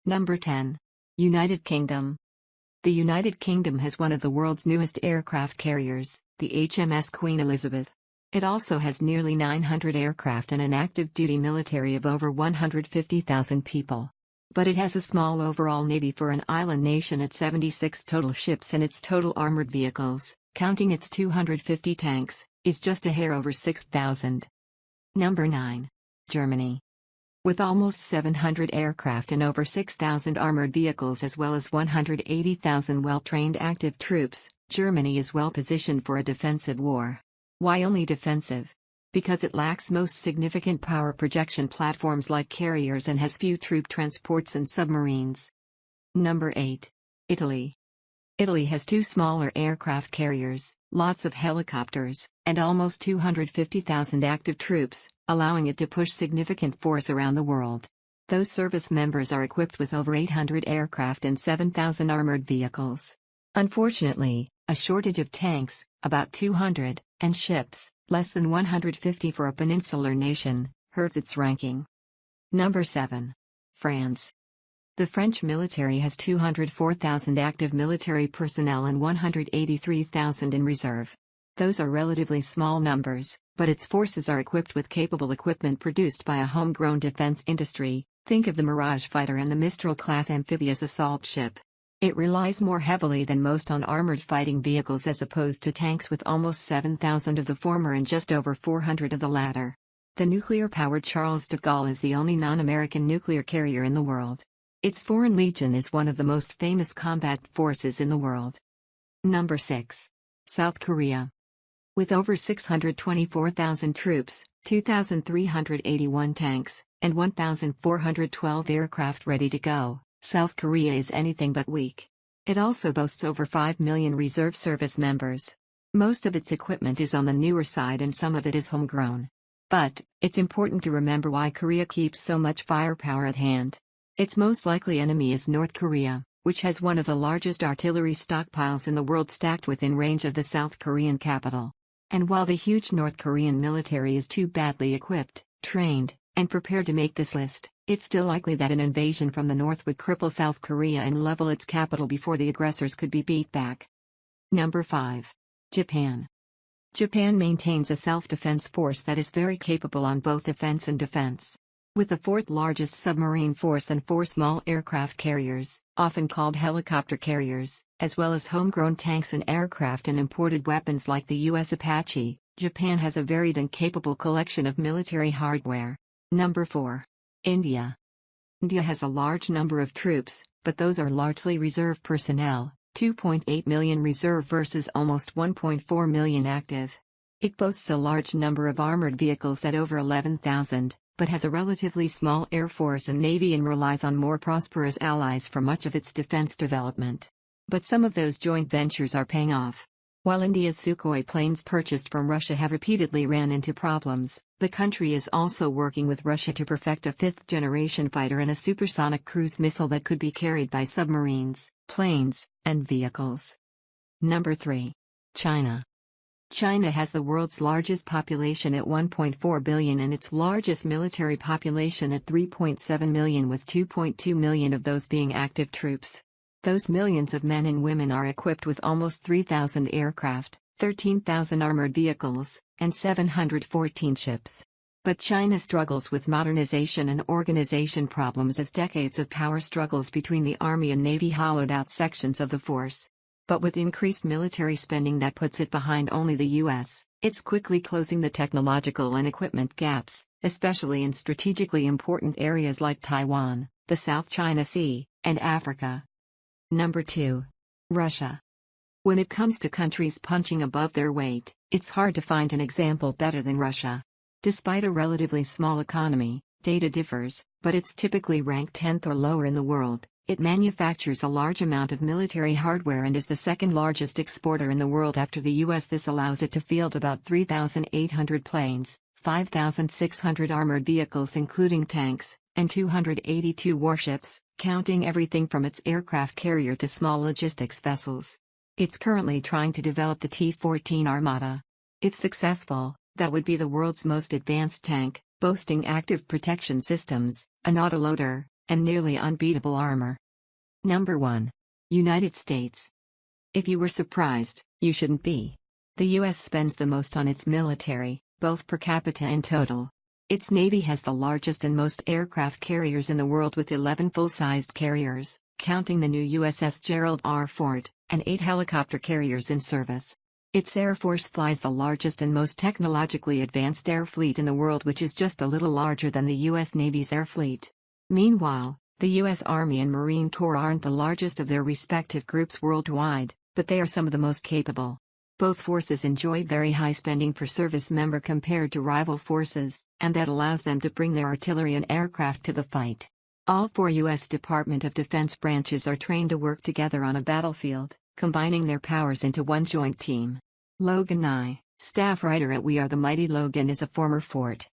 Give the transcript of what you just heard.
Number 10. United Kingdom. The United Kingdom has one of the world's newest aircraft carriers, the HMS Queen Elizabeth. It also has nearly 900 aircraft and an active-duty military of over 150,000 people. But it has a small overall navy for an island nation at 76 total ships, and its total armored vehicles, counting its 250 tanks, is just a hair over 6,000. Number 9. Germany. With almost 700 aircraft and over 6,000 armored vehicles as well as 180,000 well-trained active troops, Germany is well positioned for a defensive war. Why only defensive? Because it lacks most significant power projection platforms like carriers and has few troop transports and submarines. Number 8. Italy. Italy has two smaller aircraft carriers, lots of helicopters, and almost 250,000 active troops, allowing it to push significant force around the world. Those service members are equipped with over 800 aircraft and 7,000 armored vehicles. Unfortunately, a shortage of tanks, about 200, and ships, less than 150 for a peninsular nation, hurts its ranking. Number 7. France. The French military has 204,000 active military personnel and 183,000 in reserve. Those are relatively small numbers, but its forces are equipped with capable equipment produced by a homegrown defense industry. Think of the Mirage fighter and the Mistral-class amphibious assault ship. It relies more heavily than most on armored fighting vehicles as opposed to tanks, with almost 7,000 of the former and just over 400 of the latter. The nuclear-powered Charles de Gaulle is the only non-American nuclear carrier in the world. Its Foreign Legion is one of the most famous combat forces in the world. Number 6. South Korea. With over 624,000 troops, 2,381 tanks, and 1,412 aircraft ready to go, South Korea is anything but weak. It also boasts over 5 million reserve service members. Most of its equipment is on the newer side and some of it is homegrown. But, it's important to remember why Korea keeps so much firepower at hand. Its most likely enemy is North Korea, which has one of the largest artillery stockpiles in the world stacked within range of the South Korean capital. And while the huge North Korean military is too badly equipped, trained, and prepared to make this list, it's still likely that an invasion from the north would cripple South Korea and level its capital before the aggressors could be beat back. Number 5. Japan. Japan maintains a self-defense force that is very capable on both offense and defense. With the fourth largest submarine force and 4 small aircraft carriers, often called helicopter carriers, as well as homegrown tanks and aircraft and imported weapons like the U.S. Apache, Japan has a varied and capable collection of military hardware. Number 4. India. India has a large number of troops, but those are largely reserve personnel, 2.8 million reserve versus almost 1.4 million active. It boasts a large number of armored vehicles at over 11,000. But has a relatively small air force and navy and relies on more prosperous allies for much of its defense development. But some of those joint ventures are paying off. While India's Sukhoi planes purchased from Russia have repeatedly ran into problems, the country is also working with Russia to perfect a 5th-generation fighter and a supersonic cruise missile that could be carried by submarines, planes, and vehicles. Number 3. China. China has the world's largest population at 1.4 billion and its largest military population at 3.7 million, with 2.2 million of those being active troops. Those millions of men and women are equipped with almost 3,000 aircraft, 13,000 armored vehicles, and 714 ships. But China struggles with modernization and organization problems as decades of power struggles between the army and navy hollowed out sections of the force. But with increased military spending that puts it behind only the U.S., it's quickly closing the technological and equipment gaps, especially in strategically important areas like Taiwan, the South China Sea, and Africa. Number 2. Russia. When it comes to countries punching above their weight, it's hard to find an example better than Russia. Despite a relatively small economy, data differs, but it's typically ranked 10th or lower in the world. It manufactures a large amount of military hardware and is the second largest exporter in the world after the U.S. This allows it to field about 3,800 planes, 5,600 armored vehicles including tanks, and 282 warships, counting everything from its aircraft carrier to small logistics vessels. It's currently trying to develop the T-14 Armata. If successful, that would be the world's most advanced tank, boasting active protection systems, an autoloader, and nearly unbeatable armor. Number 1. United States. If you were surprised, you shouldn't be. The US spends the most on its military, both per capita and total. Its Navy has the largest and most aircraft carriers in the world with 11 full-sized carriers, counting the new USS Gerald R. Ford, and 8 helicopter carriers in service. Its Air Force flies the largest and most technologically advanced air fleet in the world, which is just a little larger than the US Navy's air fleet. Meanwhile, the US Army and Marine Corps aren't the largest of their respective groups worldwide, but they are some of the most capable. Both forces enjoy very high spending per service member compared to rival forces, and that allows them to bring their artillery and aircraft to the fight. All 4 U.S. Department of Defense branches are trained to work together on a battlefield, combining their powers into one joint team. Logan Nye, staff writer at We Are the Mighty Logan, is a former Fort